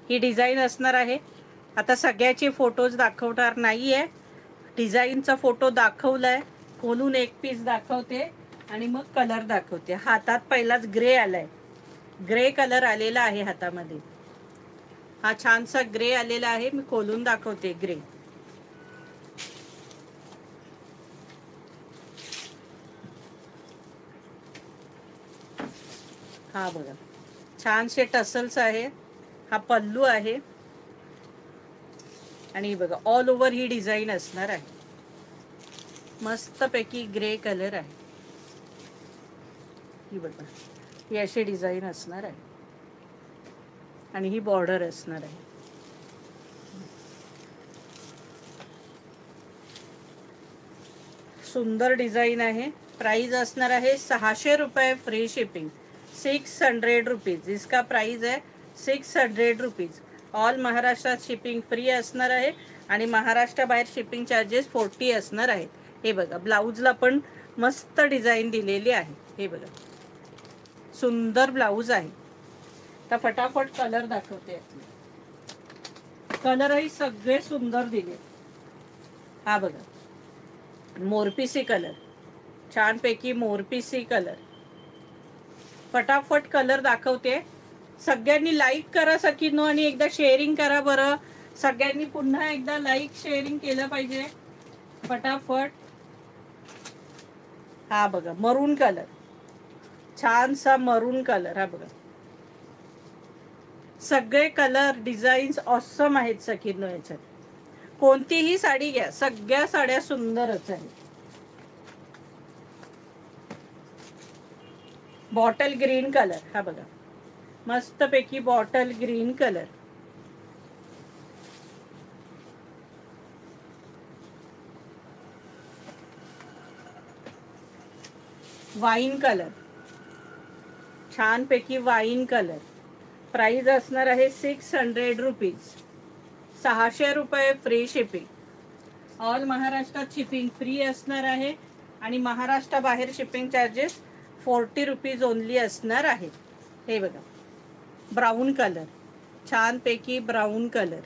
ही design असणार आहे. आता सगळ्याचे फोटोज दाखवणार नाही आहे, डिझाईनचा फोटो दाखवलाय, खोलून एक पीस दाखवते आणि मग कलर दाखवते. हातात पहिलाच ग्रे आलाय, ग्रे कलर आलेला आहे हातामध्ये. हा छानसा ग्रे आलेला आहे, मी खोलून दाखवते ग्रे. हा बघा, छानसे टसल्स आहे. हा पल्लू आहे आणि बघा ऑल ओव्हर ही डिझाईन असणार आहे. मस्तपैकी ग्रे कलर आहे. ही बघा, ही अशी डिझाईन असणार आहे आणि ही बॉर्डर असणार आहे. सुंदर डिझाईन आहे. प्राइस असणार आहे 600 रुपये फ्री शिपिंग, 600 रुपीज. इसका प्राइस है 600 रुपीज. ऑल महाराष्ट्रात शिपिंग फ्री असणार आहे आणि महाराष्ट्राबाहेर शिपिंग चार्जेस 40 असणार आहेत. हे बघा, ब्लाऊजला पण मस्त डिझाईन दिलेली आहे. हे बघा, सुंदर ब्लाऊज आहे. तर फटाफट कलर दाखवते. कलरही सगळे सुंदर दिले. हा बघा, मोरपिसी कलर, छानपैकी मोरपिसी कलर. फटाफट कलर दाखवते. सगळ्यांनी लाईक करा सखींनो आणि एकदा शेअरिंग करा बरं. सगळ्यांनी पुन्हा एकदा लाईक शेअरिंग केलं पाहिजे फटाफट. हा बघा, मरून कलर, छानसा मरून कलर. हा बघा, सगळे कलर डिझाईन्स ऑसम आहेत सखींनो. याच्यात कोणतीही साडी घ्या, सगळ्या साड्या सुंदरच आहेत. Bottle green colour. हा बघा, मस्तपैकी bottle green colour. Wine colour, छानपैकी वाईन कलर. प्राइस असणार आहे 600 रुपीज, 600 रुपये फ्री शिपिंग. ऑल महाराष्ट्रात शिपिंग फ्री असणार आहे आणि महाराष्ट्राबाहेर शिपिंग चार्जेस 40 रुपीज ओनली असणार आहे. हे बघा, ब्राऊन कलर, छानपैकी ब्राऊन कलर.